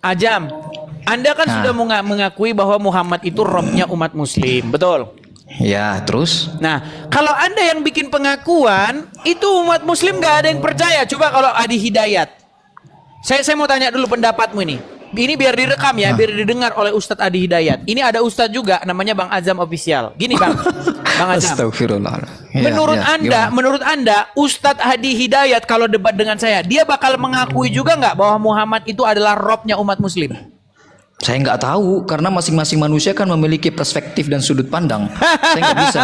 Ajam, Anda kan sudah mengakui bahwa Muhammad itu robnya umat muslim, betul? Ya, terus? Nah, kalau Anda yang bikin pengakuan, itu umat muslim gak ada yang percaya. Coba kalau Adi Hidayat. Saya mau tanya dulu pendapatmu ini. Ini biar direkam ya, biar didengar oleh Ustadz Adi Hidayat. Ini ada Ustadz juga, namanya Bang Azam Official. Gini Bang, Bang Azam. Astagfirullah. Ya, Menurut Anda, Ustadz Adi Hidayat kalau debat dengan saya, dia bakal mengakui juga nggak bahwa Muhammad itu adalah robnya umat muslim? Saya nggak tahu, karena masing-masing manusia kan memiliki perspektif dan sudut pandang. Saya nggak bisa.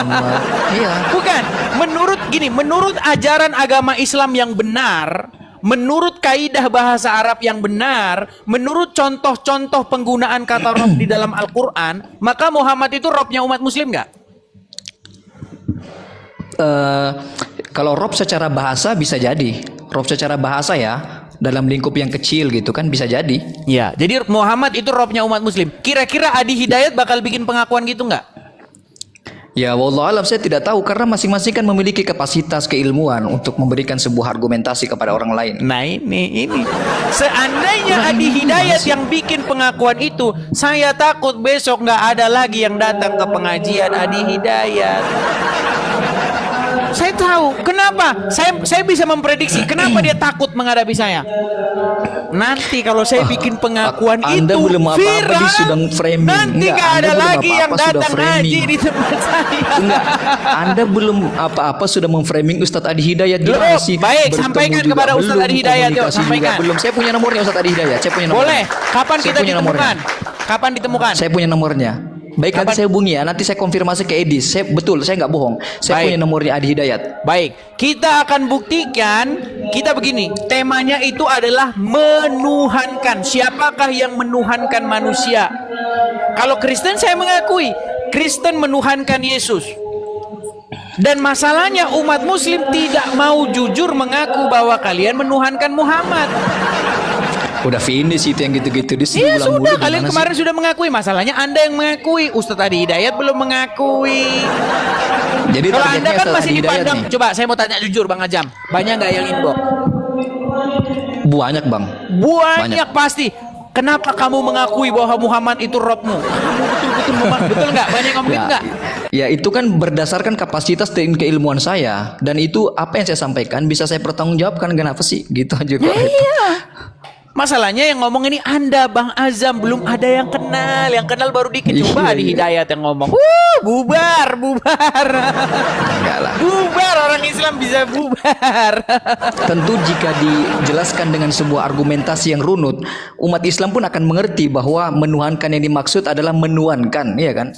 Iya. Bukan. Menurut ajaran agama Islam yang benar, menurut kaidah bahasa Arab yang benar, menurut contoh-contoh penggunaan kata rob di dalam Al-Quran, maka Muhammad itu robnya umat muslim nggak? Kalau rob secara bahasa bisa jadi. Rob secara bahasa ya, dalam lingkup yang kecil gitu kan bisa jadi. Ya, jadi Muhammad itu robnya umat muslim. Kira-kira Adi Hidayat bakal bikin pengakuan gitu nggak? Ya, wallahualam saya tidak tahu, karena masing-masing kan memiliki kapasitas keilmuan untuk memberikan sebuah argumentasi kepada orang lain. Nah ini seandainya Adi Hidayat yang bikin pengakuan itu, saya takut besok nggak ada lagi yang datang ke pengajian Adi Hidayat. Saya tahu kenapa. Saya bisa memprediksi kenapa dia takut menghadapi saya. Nanti kalau saya bikin pengakuan Anda itu belum apa-apa viral, sedang framing. nanti nggak ada lagi yang datang ngaji di tempat saya. Enggak, Anda belum apa-apa sudah memframing Ustadz Adi Hidayat. Belum. Baik, sampaikan kepada Ustadz Adi Hidayat. Yuk, sampaikan. Belum. Saya punya nomornya Ustadz Adi Hidayat. Saya punya nomornya. Boleh. Kapan Saya kita punya ditemukan? nomornya. Kapan ditemukan? Saya punya nomornya. Baik, nanti saya hubungi ya. Nanti saya konfirmasi ke Edi. Saya nggak bohong. Saya punya nomornya Adi Hidayat. Baik, kita akan buktikan. Kita begini, temanya itu adalah menuhankan. Siapakah yang menuhankan manusia? Kalau Kristen saya mengakui, Kristen menuhankan Yesus. Dan masalahnya umat muslim tidak mau jujur mengaku bahwa kalian menuhankan Muhammad. Udah finish itu yang gitu-gitu di sini. Iya sudah, kalian kemarin sudah mengakui. Masalahnya Anda yang mengakui, Ustadz Adi Hidayat belum mengakui. Jadi kalau Anda kan masih Adi dipandang, coba saya mau tanya jujur Bang Ajam, banyak nggak yang inbox? Banyak Bang. Banyak pasti. Kenapa kamu mengakui bahwa Muhammad itu robmu? Kamu betul nggak? Banyak ngomong nggak? Ya itu kan berdasarkan kapasitas dan keilmuan saya, dan itu apa yang saya sampaikan bisa saya pertanggungjawabkan. Kenapa sih? Gitu aja kok. Iya. Masalahnya yang ngomong ini Anda, Bang Azam, belum ada yang kenal. Yang kenal baru dikit. Coba Adi Hidayat yang ngomong. Bubar. Enggak lah. Bubar, orang Islam bisa bubar. Tentu jika dijelaskan dengan sebuah argumentasi yang runut, umat Islam pun akan mengerti bahwa menuhankan yang dimaksud adalah menuhankan, iya kan?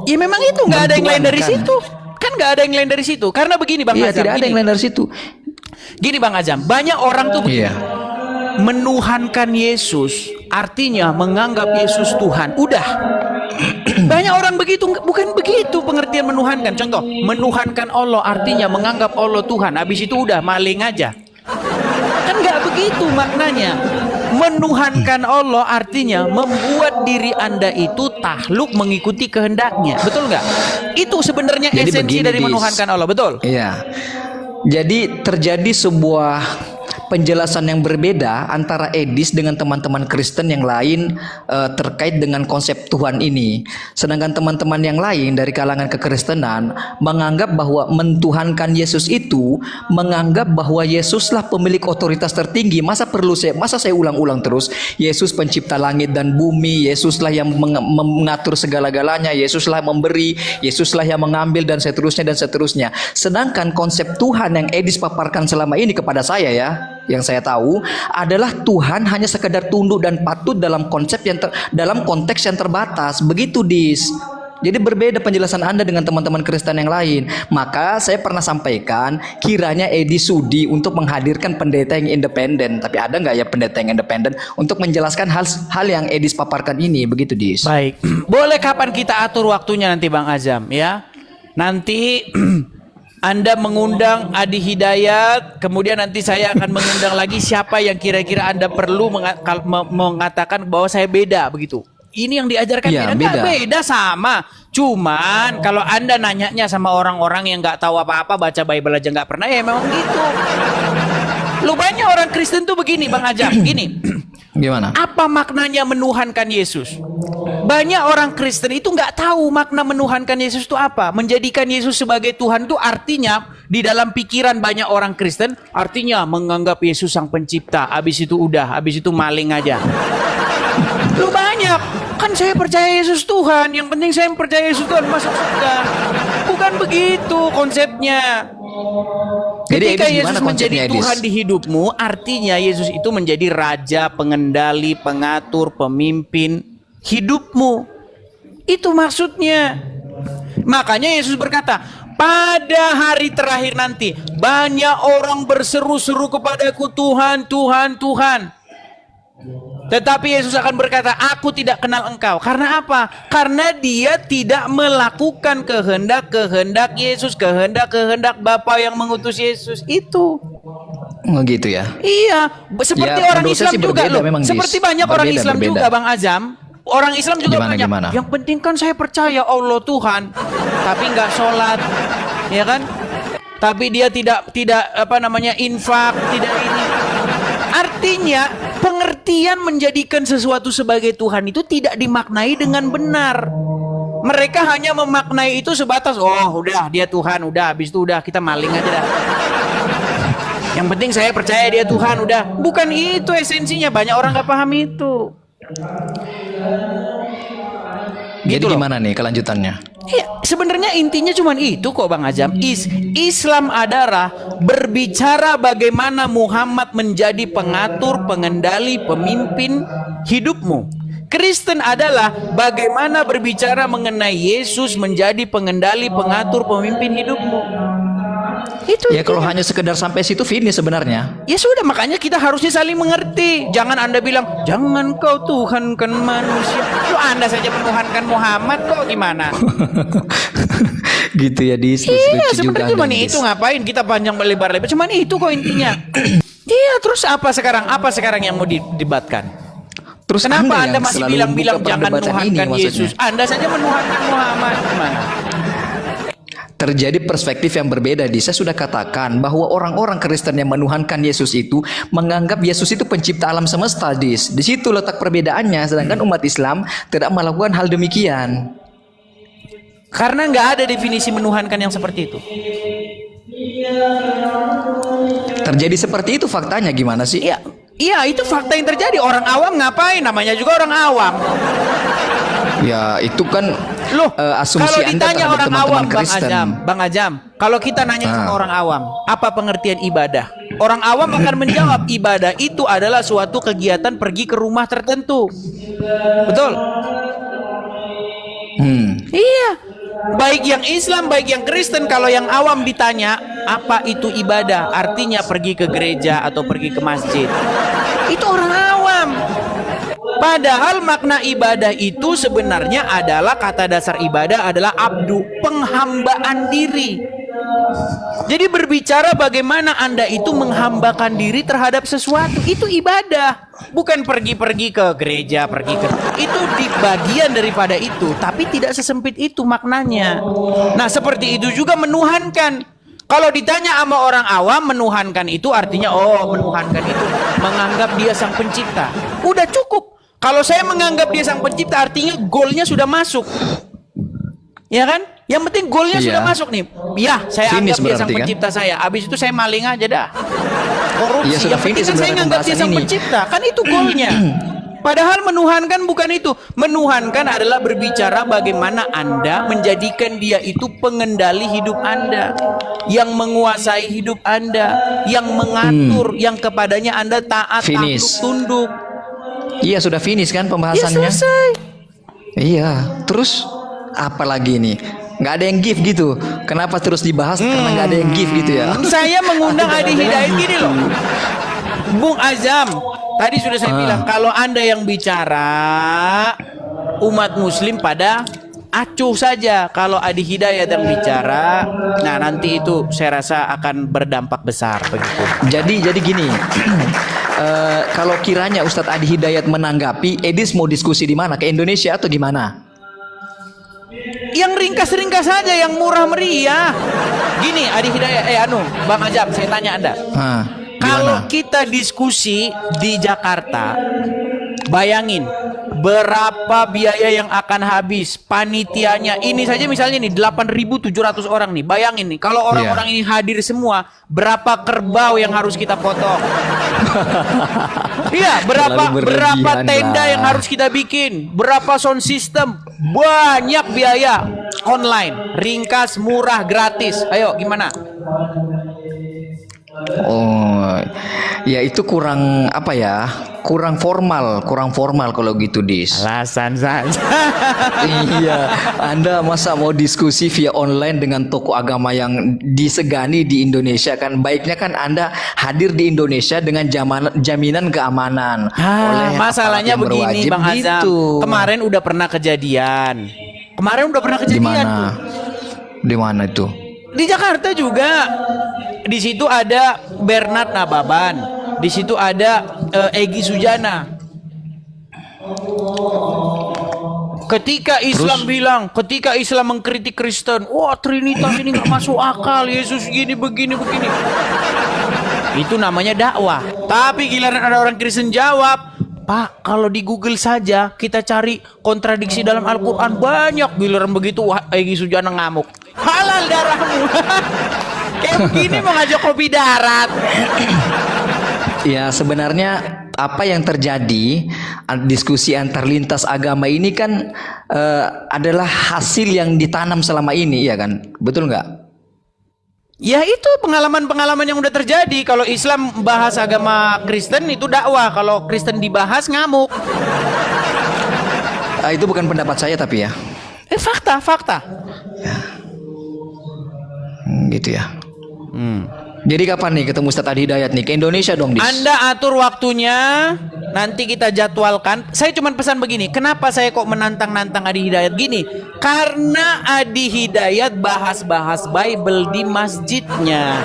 Ya memang itu nggak ada yang lain dari situ. Kan nggak ada yang lain dari situ. Karena begini Bang Azam. Iya, tidak ada yang lain dari situ. Gini Bang Azam, banyak orang tuh begini. Iya. Menuhankan Yesus artinya menganggap Yesus Tuhan. Udah. Banyak orang begitu. Bukan begitu pengertian menuhankan. Contoh, menuhankan Allah artinya menganggap Allah Tuhan. Habis itu udah maling aja. Kan nggak begitu maknanya. Menuhankan Allah artinya membuat diri Anda itu takluk mengikuti kehendaknya. Betul nggak? Itu sebenarnya esensi dari menuhankan Allah. Betul? Iya. Jadi terjadi sebuah penjelasan yang berbeda antara Edis dengan teman-teman Kristen yang lain terkait dengan konsep Tuhan ini. Sedangkan teman-teman yang lain dari kalangan kekristenan menganggap bahwa mentuhankan Yesus itu menganggap bahwa Yesuslah pemilik otoritas tertinggi. Masa saya ulang-ulang terus? Yesus pencipta langit dan bumi, Yesuslah yang mengatur segala-galanya, Yesuslah memberi, Yesuslah yang mengambil, dan seterusnya dan seterusnya. Sedangkan konsep Tuhan yang Edis paparkan selama ini kepada saya yang saya tahu adalah Tuhan hanya sekedar tunduk dan patut dalam dalam konteks yang terbatas. Begitu Dis. Jadi berbeda penjelasan Anda dengan teman-teman Kristen yang lain. Maka saya pernah sampaikan kiranya Edi sudi untuk menghadirkan pendeta yang independen. Tapi ada nggak ya pendeta yang independen untuk menjelaskan hal yang Edis paparkan ini? Begitu Dis. Baik. Boleh kapan kita atur waktunya nanti Bang Azam ya? Nanti Anda mengundang Adi Hidayat, kemudian nanti saya akan mengundang lagi siapa yang kira-kira Anda perlu mengatakan bahwa saya beda begitu. Ini yang diajarkan ya, beda sama. Cuman kalau Anda nanyanya sama orang-orang yang nggak tahu apa-apa, baca Bible aja nggak pernah, ya memang gitu. Lu banyak orang Kristen tuh begini Bang Ajam, gini. Gimana? Apa maknanya menuhankan Yesus? Banyak orang Kristen itu nggak tahu makna menuhankan Yesus itu apa. Menjadikan Yesus sebagai Tuhan itu artinya di dalam pikiran banyak orang Kristen artinya menganggap Yesus sang pencipta. Habis itu udah, habis itu maling aja. Lu banyak. Kan saya percaya Yesus Tuhan. Yang penting saya percaya Yesus Tuhan masuk surga. Bukan begitu konsepnya. Jadi Ketika Edis, Yesus gimana menjadi konsepnya, Edis? Tuhan di hidupmu, artinya Yesus itu menjadi raja, pengendali, pengatur, pemimpin hidupmu. Itu maksudnya. Makanya Yesus berkata, pada hari terakhir nanti banyak orang berseru-seru kepadaku, Tuhan, Tuhan, Tuhan. Tetapi Yesus akan berkata, aku tidak kenal engkau. Karena apa? Karena dia tidak melakukan kehendak-kehendak Yesus, kehendak-kehendak Bapa yang mengutus Yesus. Itu. Oh gitu ya. Iya, seperti Ya, orang menurut saya Islam sih juga berbeda loh. memang, Dis. Seperti banyak orang Berbeda, Islam berbeda. juga Bang Azam. Orang Islam juga Gimana, banyak. gimana? Yang penting kan saya percaya Allah Tuhan, tapi nggak sholat, ya kan? Tapi dia tidak infak, tidak ini. Artinya pengertian menjadikan sesuatu sebagai Tuhan itu tidak dimaknai dengan benar. Mereka hanya memaknai itu sebatas, oh udah dia Tuhan, udah habis itu udah kita maling aja dah. Yang penting saya percaya dia Tuhan, udah. Bukan itu esensinya, banyak orang nggak paham itu. Jadi Gitu loh. gimana nih kelanjutannya? Iya, sebenarnya intinya cuma itu kok Bang Azam. Islam adalah berbicara bagaimana Muhammad menjadi pengatur, pengendali, pemimpin hidupmu. Kristen adalah bagaimana berbicara mengenai Yesus menjadi pengendali, pengatur, pemimpin hidupmu. Itu Ya kalau intinya. hanya sekedar sampai situ finish sebenarnya. Ya sudah, makanya kita harusnya saling mengerti. Jangan Anda bilang, jangan kau tuhankan manusia. Lu Anda saja menuhankan Muhammad kok gimana? Gitu ya, Dis. Iya, Lucu juga sebenarnya cuma Anda, Dis. itu, ngapain kita panjang lebar-lebar. Cuman itu kok intinya. Iya, terus apa sekarang? Apa sekarang yang mau didebatkan? Terus Kenapa Anda yang masih selalu bilang-bilang membuka jangan perdebatan ini, menuhankan maksudnya? Yesus? Anda saja menuhankan Muhammad. Gimana? Terjadi perspektif yang berbeda. Saya sudah katakan bahwa orang-orang Kristen yang menuhankan Yesus itu menganggap Yesus itu pencipta alam semesta. Di situ letak perbedaannya. Sedangkan umat Islam tidak melakukan hal demikian. Karena nggak ada definisi menuhankan yang seperti itu. Terjadi seperti itu faktanya gimana sih? Iya, itu fakta yang terjadi. Orang awam ngapain? Namanya juga orang awam. Ya itu kan Loh, asumsi kalau Anda ditanya terhadap orang teman-teman awam, Kristen. Bang Ajam, kalau kita nanya sama Ah. orang awam, apa pengertian ibadah? Orang awam akan menjawab ibadah itu adalah suatu kegiatan pergi ke rumah tertentu. Betul? Iya. Baik yang Islam, baik yang Kristen, kalau yang awam ditanya, apa itu ibadah? Artinya pergi ke gereja atau pergi ke masjid. Itu orang awam. Padahal makna ibadah itu sebenarnya adalah, kata dasar ibadah adalah abdu, penghambaan diri. Jadi berbicara bagaimana Anda itu menghambakan diri terhadap sesuatu, itu ibadah. Bukan pergi-pergi ke gereja, itu di bagian daripada itu, tapi tidak sesempit itu maknanya. Nah, seperti itu juga menuhankan. Kalau ditanya sama orang awam, menuhankan itu artinya, oh menuhankan itu menganggap dia sang pencipta. Udah cukup. Kalau saya menganggap dia sang pencipta, artinya goalnya sudah masuk. Ya kan? Yang penting goalnya Iya. sudah masuk nih. Ya, saya Finish anggap dia sang berarti, kan? pencipta saya. Abis itu saya maling aja dah. Korupsi. Iya, sudah Yang penting finish kan saya sebenarnya nganggap dia pembahasan sang ini. pencipta. Kan itu goalnya. Padahal menuhankan bukan itu. Menuhankan adalah berbicara bagaimana Anda menjadikan dia itu pengendali hidup Anda, yang menguasai hidup Anda, yang mengatur, yang kepadanya Anda taat, Finish. tunduk. Iya sudah finish kan Ya pembahasannya? selesai. Iya. Terus apa lagi nih? Nggak ada yang give gitu. Kenapa terus dibahas? Karena nggak ada yang give gitu ya. Saya mengundang Adi Hidayat gini loh, Bung Azam. Tadi sudah saya bilang, kalau Anda yang bicara, umat muslim pada acuh saja. Kalau Adi Hidayat yang bicara, nah nanti itu saya rasa akan berdampak besar begitu. Jadi gini. Kalau kiranya Ustadz Adi Hidayat menanggapi, Edis mau diskusi di mana? Ke Indonesia atau gimana? Yang ringkas-ringkas saja, yang murah meriah. Gini Adi Hidayat, Bang Azam, saya tanya Anda. Kalau kita diskusi di Jakarta, bayangin berapa biaya yang akan habis, panitianya. Ini saja misalnya nih 8.700 orang nih. Bayangin nih, kalau orang-orang ini hadir semua, berapa kerbau yang harus kita potong? Iya, berapa tenda yang harus kita bikin? Berapa sound system? Banyak biaya. Online, ringkas, murah, gratis. Ayo, gimana? Oh, ya itu kurang apa ya? Kurang formal kalau gitu, Dis. Alasan saja. Iya, Anda masa mau diskusi via online dengan tokoh agama yang disegani di Indonesia kan? Baiknya kan Anda hadir di Indonesia dengan jaminan keamanan. Oleh Masalahnya aparat yang begini, berwajib Bang Azam. gitu. Kemarin udah pernah kejadian. Di mana? Tuh. Di mana itu? Di Jakarta juga. Di situ ada Bernard Nababan. Di situ ada Egy Sujana. Ketika Islam mengkritik Kristen, wah Trinitas ini nggak masuk akal, Yesus gini begini. Itu namanya dakwah. Tapi giliran ada orang Kristen jawab, Pak, kalau di Google saja kita cari kontradiksi dalam Al-Quran banyak. Giliran begitu, wah, Egy Sujana ngamuk. Halal darahmu. Kayak begini mau ngajak kopi darat. Ya sebenarnya apa yang terjadi diskusi antar lintas agama ini kan adalah hasil yang ditanam selama ini, ya kan? Betul nggak? Ya itu pengalaman-pengalaman yang udah terjadi. Kalau Islam bahas agama Kristen itu dakwah. Kalau Kristen dibahas ngamuk. Itu bukan pendapat saya tapi ya. Fakta. Gitu ya. Jadi kapan nih ketemu Ustadz Adi Hidayat nih? Ke Indonesia dong, Dis. Anda atur waktunya, nanti kita jadwalkan. Saya cuma pesan begini, kenapa saya kok menantang-nantang Adi Hidayat gini? Karena Adi Hidayat bahas-bahas Bible di masjidnya.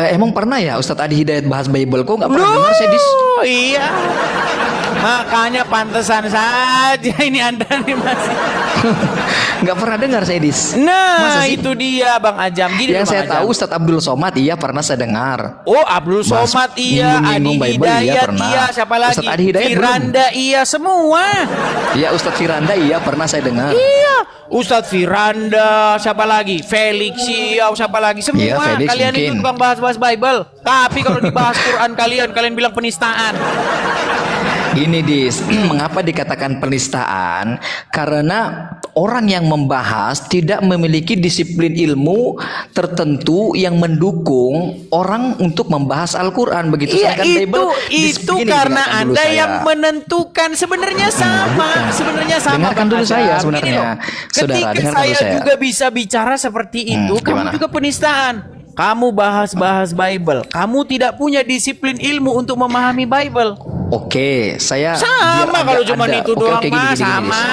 Emang pernah ya Ustadz Adi Hidayat bahas Bible? Kok nggak pernah dengar saya, Dis? Iya. Makanya pantesan saja ini Anda nih masih nggak pernah dengar saya, Dis. Nah itu dia Bang Ajam. Gini yang Bang saya Ajam. tahu Ustadz Abdul Somad iya pernah saya dengar. Oh Abdul Somad iya, Adi nyinggung Bible, Hidayat iya, siapa lagi? Ustadz Adi Hidayat Firanda iya, semua. Iya Ustadz Firanda iya pernah saya dengar. Iya Ustadz Firanda, siapa lagi? Felix iya, siapa lagi? Semua iya, Felix kalian mungkin. itu tukang bahas-bahas Bible. Tapi kalau dibahas Quran kalian bilang penistaan. Gini, Dis, mengapa dikatakan penistaan? Karena orang yang membahas tidak memiliki disiplin ilmu tertentu yang mendukung orang untuk membahas Al-Quran. Begitu Iya, kan Bible. itu karena Anda yang menentukan. Sebenarnya sama. Dengarkan dulu Bang saya Ajam. sebenarnya. Gini loh, Saudara, ketika dengarkan saya dulu saya. juga bisa bicara seperti itu, kamu gimana? juga penistaan. Kamu bahas-bahas Bible. Kamu tidak punya disiplin ilmu untuk memahami Bible. Oke, saya Sama biar kalau agak cuma ada. itu Oke, doang gini, mah Dis. sama.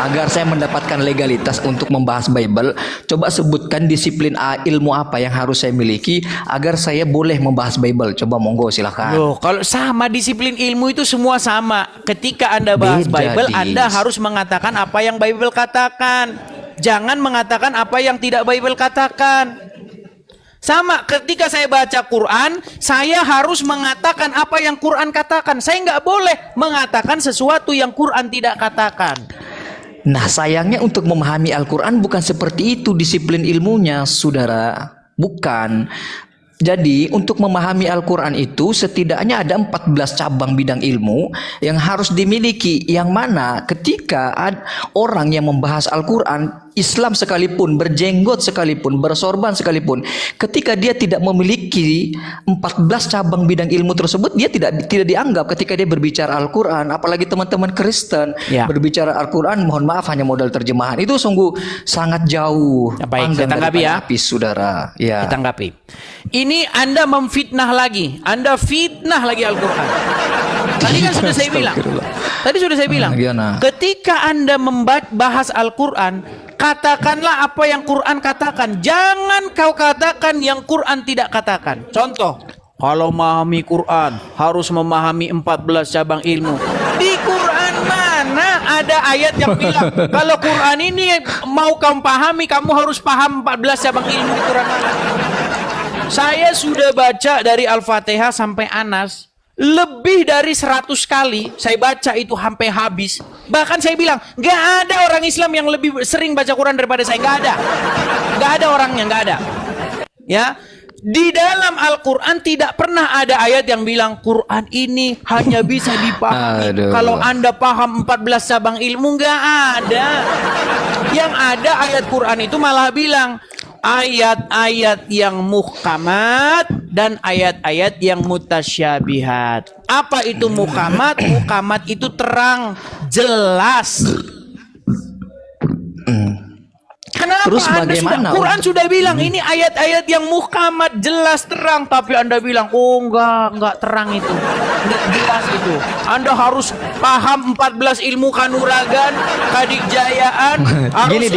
Agar saya mendapatkan legalitas untuk membahas Bible, coba sebutkan disiplin ilmu apa yang harus saya miliki agar saya boleh membahas Bible. Coba monggo silahkan. Loh, kalau sama disiplin ilmu itu semua sama. Ketika Anda bahas Beda, Bible, Dis. Anda harus mengatakan apa yang Bible katakan. Jangan mengatakan apa yang tidak Bible katakan. Sama, ketika saya baca Quran, saya harus mengatakan apa yang Quran katakan. Saya nggak boleh mengatakan sesuatu yang Quran tidak katakan. Nah, sayangnya untuk memahami Al-Quran bukan seperti itu disiplin ilmunya, saudara. Bukan. Jadi untuk memahami Al-Quran itu setidaknya ada 14 cabang bidang ilmu yang harus dimiliki. Yang mana ketika orang yang membahas Al-Quran, Islam sekalipun, berjenggot sekalipun, bersorban sekalipun, ketika dia tidak memiliki 14 cabang bidang ilmu tersebut, dia tidak dianggap ketika dia berbicara Al-Quran. Apalagi teman-teman Kristen berbicara Al-Quran, mohon maaf hanya modal terjemahan. Itu sungguh sangat jauh. Baik, saya tanggapi ya. Habis, saudara. Ya. Kita tanggapi. Ini Anda memfitnah lagi. Anda fitnah lagi Al-Quran. Tadi kan sudah saya bilang. Gimana? Ketika Anda membahas Al-Quran, katakanlah apa yang Quran katakan. Jangan kau katakan yang Quran tidak katakan. Contoh, kalau memahami Quran harus memahami 14 cabang ilmu. Di Quran mana mana ada ayat yang bilang kalau Quran ini mau kamu pahami, kamu harus paham 14 cabang ilmu di Quran. Saya sudah baca dari Al-Fatihah sampai Anas lebih dari 100 kali. Saya baca itu sampai habis. Bahkan saya bilang, gak ada orang Islam yang lebih sering baca Quran daripada saya. Gak ada. Gak ada orangnya, gak ada. Ya, di dalam Al-Quran tidak pernah ada ayat yang bilang Quran ini hanya bisa dipahami kalau Anda paham 14 cabang ilmu. Gak ada. Yang ada ayat Quran itu malah bilang ayat-ayat yang muhkamat dan ayat-ayat yang mutasyabihat. Apa itu muhkamat? Muhkamat itu terang, jelas. Kenapa Terus Anda bagaimana? Quran sudah bilang ini ayat-ayat yang muhkamat, jelas, terang, tapi Anda bilang, oh enggak terang itu, enggak jelas itu. Anda harus paham 14 ilmu kanuragan, kadikjayaan,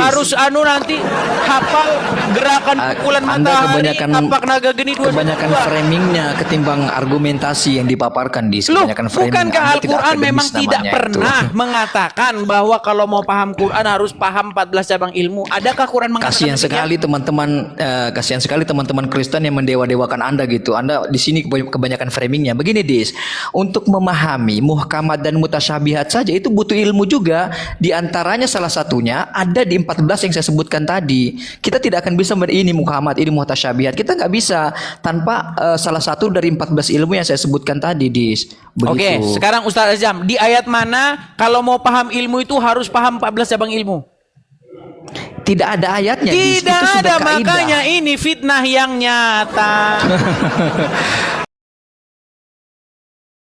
harus nanti hafal gerakan pukulan matahari, tapak naga geni, kebanyakan framingnya ketimbang argumentasi yang dipaparkan di Loh, kebanyakan framing. bukankah Al-Quran memang tidak pernah mengatakan bahwa kalau mau paham Quran harus paham 14 cabang ilmu? Adakah Quran mengatakan Kasihan sekali teman-teman Kristen yang mendewa-dewakan Anda gitu. Anda di sini kebanyakan framingnya. Begini Dis, untuk memahami muhkamat dan mutasyabihat saja itu butuh ilmu juga. Di antaranya salah satunya ada di 14 yang saya sebutkan tadi. Kita tidak akan bisa ini muhkamat, ini mutasyabihat. Kita nggak bisa tanpa salah satu dari 14 ilmu yang saya sebutkan tadi Dis. Oke, sekarang Ustaz Azam, di ayat mana kalau mau paham ilmu itu harus paham 14 cabang ilmu? Tidak ada ayatnya. Tidak ada, makanya ini fitnah yang nyata.